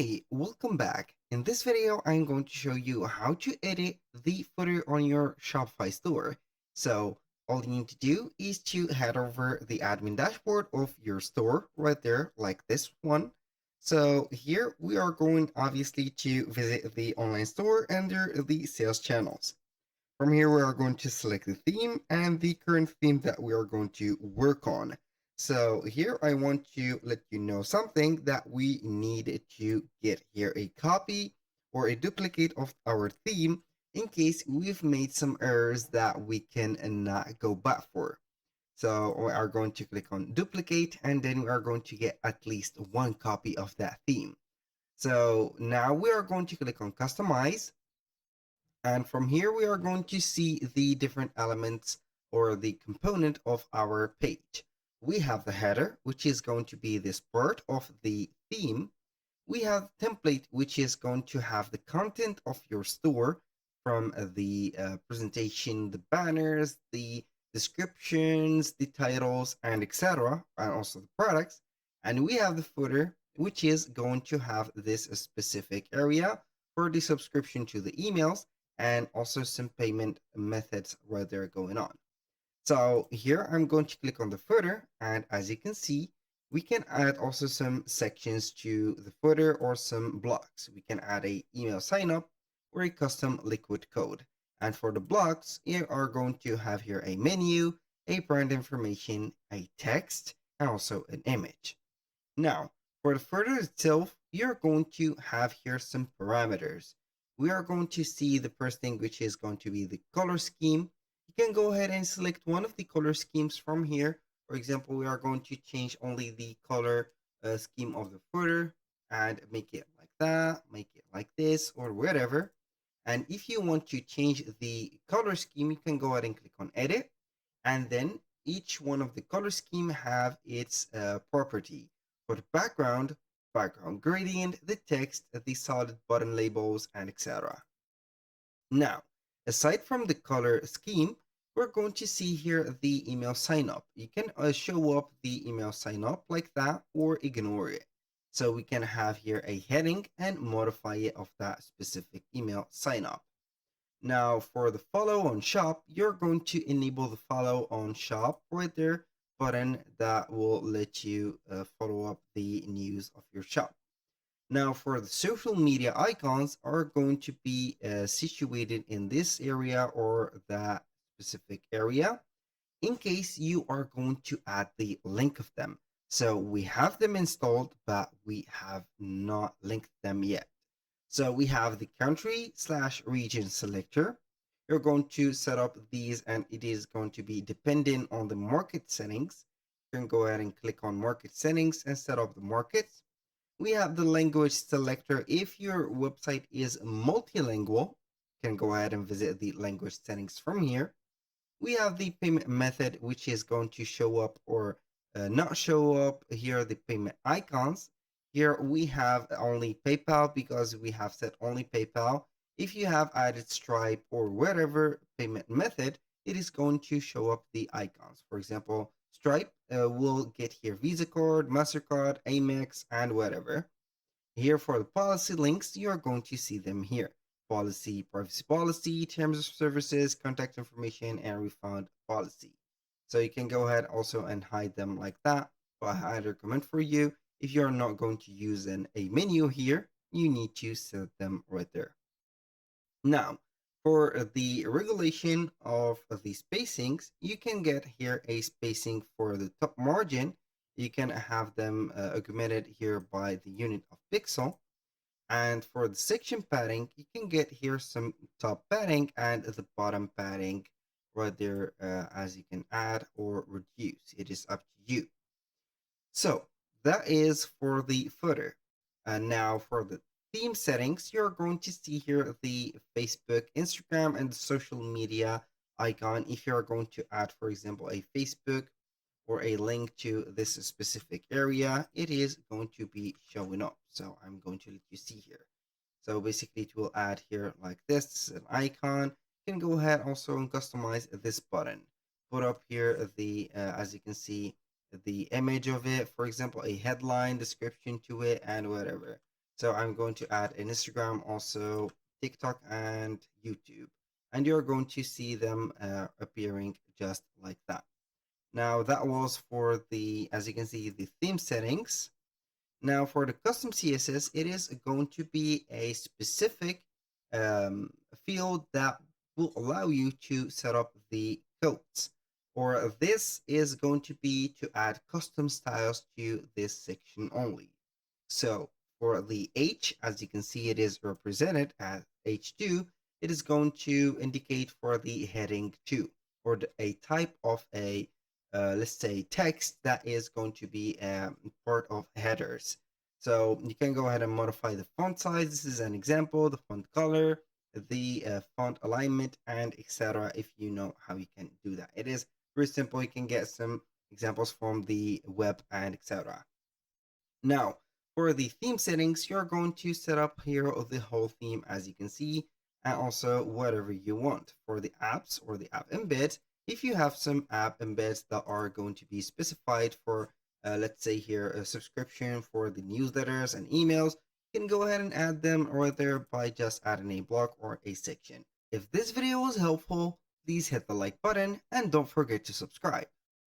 Hey, welcome back. In this video, I'm going to show you how to edit the footer on your Shopify store. So all you need to do is to head over the admin dashboard of your store right there, like this one. So here we are going obviously to visit the online store under the sales channels. From here, we are going to select the theme and the current theme that we are going to work on. So here I want to let you know something that we need to get here a copy or a duplicate of our theme in case we've made some errors that we can not go back for. So we are going to click on duplicate and then we are going to get at least one copy of that theme. So now we are going to click on customize, and from here, we are going to see the different elements or the component of our page. We have the header, which is going to be this part of the theme. We have template, which is going to have the content of your store from the presentation, the banners, the descriptions, the titles, and etc., and also the products. And we have the footer, which is going to have this specific area for the subscription to the emails and also some payment methods where they're going on. So here I'm going to click on the footer, and as you can see, we can add also some sections to the footer or some blocks. We can add a email sign up or a custom liquid code. And for the blocks, you are going to have here a menu, a brand information, a text, and also an image. Now, for the footer itself, you're going to have here some parameters. We are going to see the first thing, which is going to be the color scheme. You can go ahead and select one of the color schemes from here. For example, we are going to change only the color scheme of the footer and make it like that, make it like this, or whatever. And if you want to change the color scheme, you can go ahead and click on edit. And then each one of the color scheme have its property. For the background gradient, the text, the solid button labels, and etc. Now, aside from the color scheme, we're going to see here the email sign up. You can show up the email sign up like that or ignore it. So we can have here a heading and modify it of that specific email sign up. Now for the follow on shop, you're going to enable the follow on shop right there button that will let you follow up the news of your shop. Now for the social media icons are going to be situated in this area or that specific area in case you are going to add the link of them. So we have them installed, but we have not linked them yet. So we have the country/region selector. You're going to set up these and it is going to be dependent on the market settings. You can go ahead and click on market settings and set up the markets. We have the language selector. If your website is multilingual, you can go ahead and visit the language settings from here. We have the payment method, which is going to show up or not show up. Here are the payment icons. Here we have only PayPal because we have set only PayPal. If you have added Stripe or whatever payment method, it is going to show up the icons. For example, Stripe will get here Visa card, MasterCard, Amex, and whatever. Here for the policy links, you are going to see them here. Policy, privacy policy, terms of services, contact information, and refund policy. So you can go ahead also and hide them like that. But I recommend for you, if you're not going to use a menu here, you need to set them right there. Now, for the regulation of the spacings, you can get here a spacing for the top margin. You can have them augmented here by the unit of pixel. And for the section padding, you can get here some top padding and the bottom padding right there as you can add or reduce. It is up to you. So that is for the footer. And now for the theme settings, you're going to see here the Facebook, Instagram, and the social media icon. If you're going to add, for example, a Facebook or a link to this specific area, it is going to be showing up. So I'm going to let you see here. So basically it will add here like this, an icon. You can go ahead also and customize this button. Put up here the, as you can see, the image of it, for example, a headline description to it and whatever. So I'm going to add an Instagram, also TikTok and YouTube. And you're going to see them appearing just like that. Now that was for the, as you can see, the theme settings. Now for the custom CSS, it is going to be a specific field that will allow you to set up the codes. Or this is going to be to add custom styles to this section only. So for the H, as you can see, it is represented as H2. It is going to indicate for the heading 2 or a type of a, let's say, text that is going to be part of headers. So you can go ahead and modify the font size. This is an example, the font color, the font alignment, and etc. If you know how you can do that. It is very simple. You can get some examples from the web and etc. Now, for the theme settings, you're going to set up here the whole theme as you can see, and also whatever you want. For the apps or the app embed, if you have some app embeds that are going to be specified for, let's say here, a subscription for the newsletters and emails, you can go ahead and add them right there by just adding a block or a section. If this video was helpful, please hit the like button and don't forget to subscribe.